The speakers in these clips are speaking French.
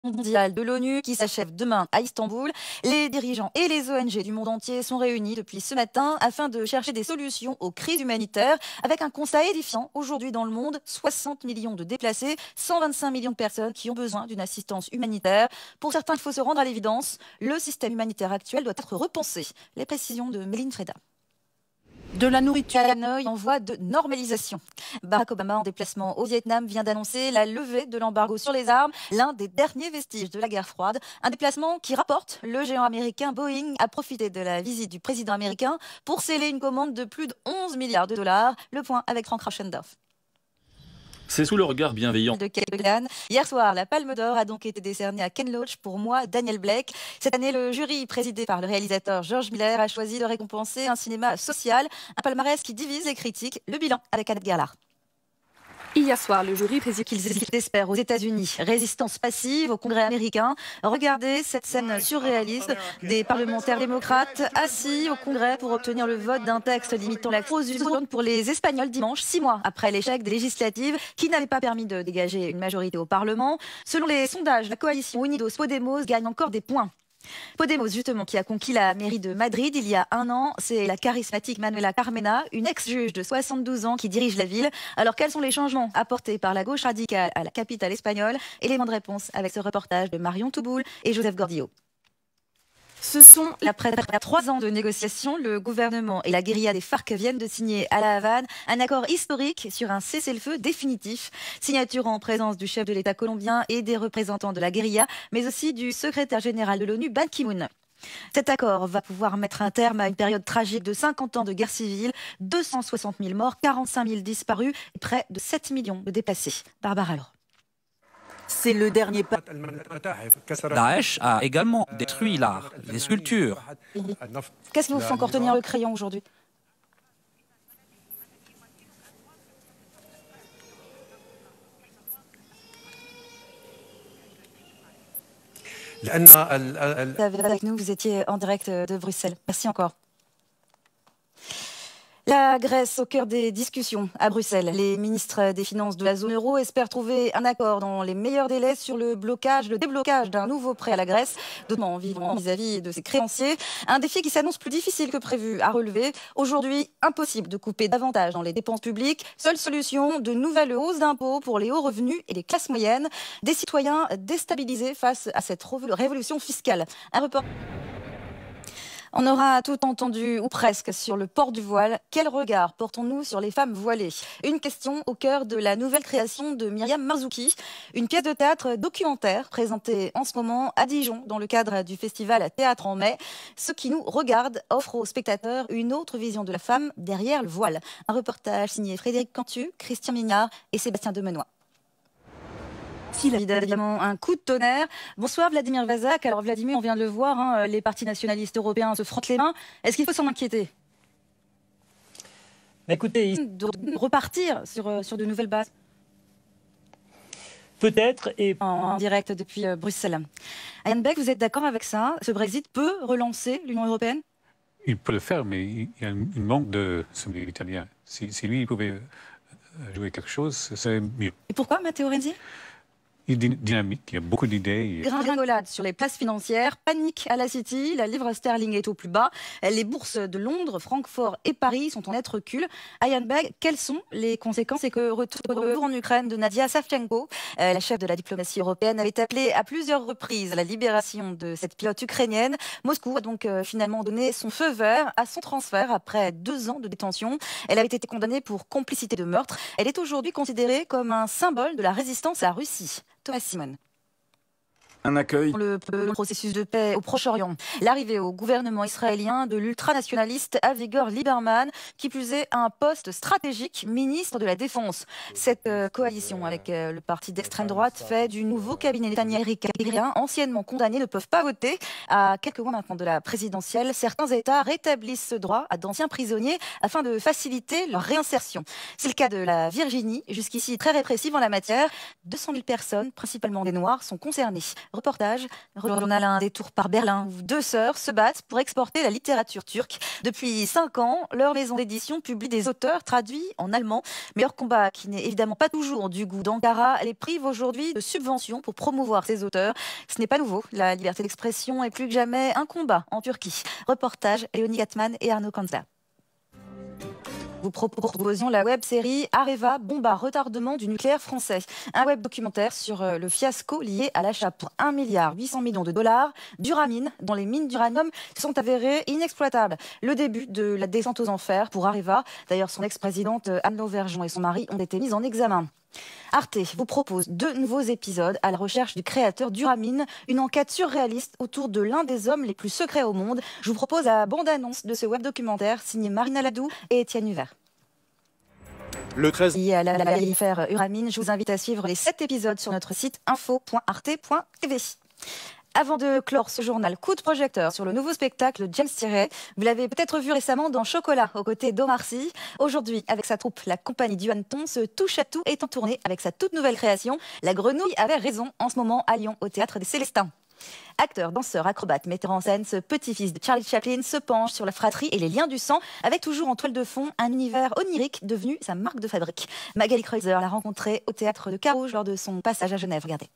Mondiale de l'ONU qui s'achève demain à Istanbul. Les dirigeants et les ONG du monde entier sont réunis depuis ce matin afin de chercher des solutions aux crises humanitaires avec un constat édifiant. Aujourd'hui dans le monde, 60 millions de déplacés, 125 millions de personnes qui ont besoin d'une assistance humanitaire. Pour certains, il faut se rendre à l'évidence, le système humanitaire actuel doit être repensé. Les précisions de Méline Freda. De la nourriture. Hanoï en voie de normalisation. Barack Obama, en déplacement au Vietnam, vient d'annoncer la levée de l'embargo sur les armes, l'un des derniers vestiges de la guerre froide. Un déplacement qui rapporte le géant américain Boeing a profité de la visite du président américain pour sceller une commande de plus de 11 milliards de dollars. Le point avec Frank Rauschendorf. C'est sous le regard bienveillant De Kane. Hier soir, la Palme d'Or a donc été décernée à Ken Loach pour moi, Daniel Blake. Cette année, le jury, présidé par le réalisateur George Miller, a choisi de récompenser un cinéma social, un palmarès qui divise les critiques. Le bilan avec Annette Gerlach. Hier soir, le jury Président qu'ils espèrent aux États-Unis. Résistance passive au Congrès américain. Regardez cette scène surréaliste des parlementaires démocrates assis au Congrès pour obtenir le vote d'un texte limitant la aux urnes pour les Espagnols dimanche, 6 mois après l'échec des législatives qui n'avaient pas permis de dégager une majorité au Parlement. Selon les sondages, la coalition Unidos Podemos gagne encore des points. Podemos, justement, qui a conquis la mairie de Madrid il y a un an, c'est la charismatique Manuela Carmena, une ex-juge de 72 ans qui dirige la ville. Alors, quels sont les changements apportés par la gauche radicale à la capitale espagnole? Élément de réponse avec ce reportage de Marion Touboul et Joseph Gordillo. Ce sont Après 3 ans de négociations, le gouvernement et la guérilla des FARC viennent de signer à La Havane un accord historique sur un cessez-le-feu définitif. Signature en présence du chef de l'État colombien et des représentants de la guérilla, mais aussi du secrétaire général de l'ONU, Ban Ki-moon. Cet accord va pouvoir mettre un terme à une période tragique de 50 ans de guerre civile, 260 000 morts, 45 000 disparus et près de 7 millions de déplacés. Barbara Laure. c'est le dernier pas. Daesh a également détruit l'art, les sculptures. Qu'est-ce qui vous fait encore tenir le crayon aujourd'hui? Avec nous, vous étiez en direct de Bruxelles. Merci encore. La Grèce au cœur des discussions à Bruxelles. Les ministres des Finances de la zone euro espèrent trouver un accord dans les meilleurs délais sur le déblocage d'un nouveau prêt à la Grèce, d'autant vivant vis-à-vis de ses créanciers. Un défi qui s'annonce plus difficile que prévu à relever. Aujourd'hui, impossible de couper davantage dans les dépenses publiques. Seule solution, de nouvelles hausses d'impôts pour les hauts revenus et les classes moyennes. Des citoyens déstabilisés face à cette révolution fiscale. Un report. On aura tout entendu, ou presque, sur le port du voile. Quel regard portons-nous sur les femmes voilées? Une question au cœur de la nouvelle création de Myriam Marzouki, une pièce de théâtre documentaire présentée en ce moment à Dijon dans le cadre du festival Théâtre en mai. Ce qui nous regarde offre aux spectateurs une autre vision de la femme derrière le voile. Un reportage signé Frédéric Cantu, Christian Mignard et Sébastien Demenoy. Évidemment, un coup de tonnerre. Bonsoir Vladimir Vazak. Alors Vladimir, on vient de le voir, hein, les partis nationalistes européens se frottent les mains. Est-ce qu'il faut s'en inquiéter? Écoutez, De repartir sur de nouvelles bases peut-être, et en direct depuis Bruxelles. Ayane Beck, vous êtes d'accord avec ça? Ce Brexit peut relancer l'Union européenne? Il peut le faire, mais il y a un manque de celui italien. Si lui il pouvait jouer quelque chose, ce serait mieux. Et pourquoi, Matteo Renzi? Il est dynamique, il y a beaucoup d'idées. Gringolade sur les places financières, panique à la City, la livre sterling est au plus bas, les bourses de Londres, Francfort et Paris sont en net recul. Ayane Beck, quelles sont les conséquences? Et que retour en Ukraine de Nadia Savchenko, la chef de la diplomatie européenne, avait appelé à plusieurs reprises à la libération de cette pilote ukrainienne. Moscou a donc finalement donné son feu vert à son transfert après 2 ans de détention. Elle avait été condamnée pour complicité de meurtre. Elle est aujourd'hui considérée comme un symbole de la résistance à la Russie. Thomas Simon. un accueil. Le processus de paix au Proche-Orient. L'arrivée au gouvernement israélien de l'ultranationaliste Avigdor Lieberman, qui plus est un poste stratégique, ministre de la Défense. Cette coalition avec le parti d'extrême droite fait du nouveau cabinet Netanyahou anciennement condamnés ne peuvent pas voter. À quelques mois maintenant de la présidentielle, certains États rétablissent ce droit à d'anciens prisonniers afin de faciliter leur réinsertion. C'est le cas de la Virginie, jusqu'ici très répressive en la matière. 200 000 personnes, principalement des Noirs, sont concernées. Reportage, journal un détour par Berlin où deux sœurs se battent pour exporter la littérature turque. Depuis 5 ans, leur maison d'édition publie des auteurs traduits en allemand. Mais leur combat, qui n'est évidemment pas toujours du goût d'Ankara, les prive aujourd'hui de subventions pour promouvoir ces auteurs. Ce n'est pas nouveau. La liberté d'expression est plus que jamais un combat en Turquie. Reportage, Léonie Gatman et Arnaud Kanzla. Vous proposions la web-série Areva, bombe à retardement du nucléaire français. Un web documentaire sur le fiasco lié à l'achat pour 1,8 milliard de dollars d'Uramine, dont les mines d'uranium sont avérées inexploitables. Le début de la descente aux enfers pour Areva. D'ailleurs, son ex-présidente Anne Lauvergeon et son mari ont été mis en examen. Arte vous propose 2 nouveaux épisodes à la recherche du créateur d'Uramine, une enquête surréaliste autour de l'un des hommes les plus secrets au monde. Je vous propose la bande-annonce de ce web documentaire signé Marina Ladou et Étienne Huvert. Le 13 lié à l'affaire Uramine, je vous invite à suivre les 7 épisodes sur notre site info.arte.tv. Avant de clore ce journal, coup de projecteur sur le nouveau spectacle James Tiré. Vous l'avez peut-être vu récemment dans Chocolat, aux côtés d'Omar Sy. Aujourd'hui, avec sa troupe, la compagnie du Hanneton, ce touche-à-tout est en tournée avec sa toute nouvelle création. La grenouille avait raison, en ce moment à Lyon, au Théâtre des Célestins. Acteur, danseur, acrobate, metteur en scène, ce petit-fils de Charlie Chaplin se penche sur la fratrie et les liens du sang, avec toujours en toile de fond un univers onirique devenu sa marque de fabrique. Magali Kreuzer l'a rencontré au Théâtre de Carouge lors de son passage à Genève. Regardez.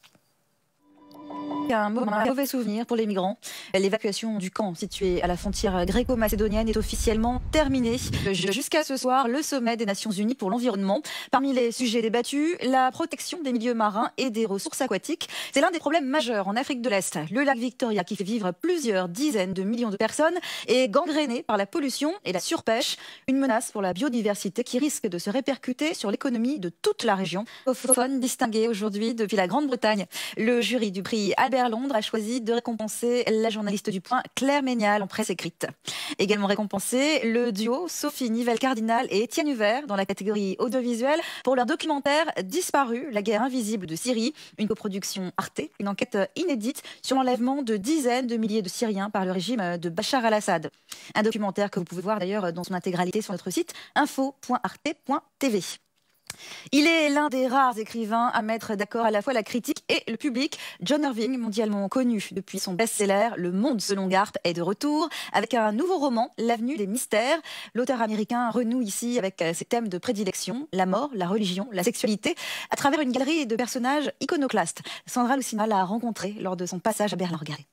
Un mauvais souvenir pour les migrants. L'évacuation du camp situé à la frontière gréco-macédonienne est officiellement terminée. Jusqu'à ce soir, le sommet des Nations Unies pour l'environnement. Parmi les sujets débattus, la protection des milieux marins et des ressources aquatiques. C'est l'un des problèmes majeurs en Afrique de l'Est. Le lac Victoria, qui fait vivre plusieurs dizaines de millions de personnes, est gangréné par la pollution et la surpêche. Une menace pour la biodiversité qui risque de se répercuter sur l'économie de toute la région. Francophones distingués aujourd'hui depuis la Grande-Bretagne. Le jury du prix Albert Londres a choisi de récompenser la journaliste du Point Claire Ménial en presse écrite. Également récompensé le duo Sophie Nivelle-Cardinal et Étienne Huvert dans la catégorie audiovisuelle pour leur documentaire Disparu, la guerre invisible de Syrie, une coproduction Arte, une enquête inédite sur l'enlèvement de dizaines de milliers de Syriens par le régime de Bachar al-Assad. Un documentaire que vous pouvez voir d'ailleurs dans son intégralité sur notre site info.arte.tv. Il est l'un des rares écrivains à mettre d'accord à la fois la critique et le public. John Irving, mondialement connu depuis son best-seller Le Monde selon Garp, est de retour avec un nouveau roman, L'Avenue des Mystères. L'auteur américain renoue ici avec ses thèmes de prédilection, la mort, la religion, la sexualité, à travers une galerie de personnages iconoclastes. Sandra Lucina l'a rencontré lors de son passage à Berlin. Regardez.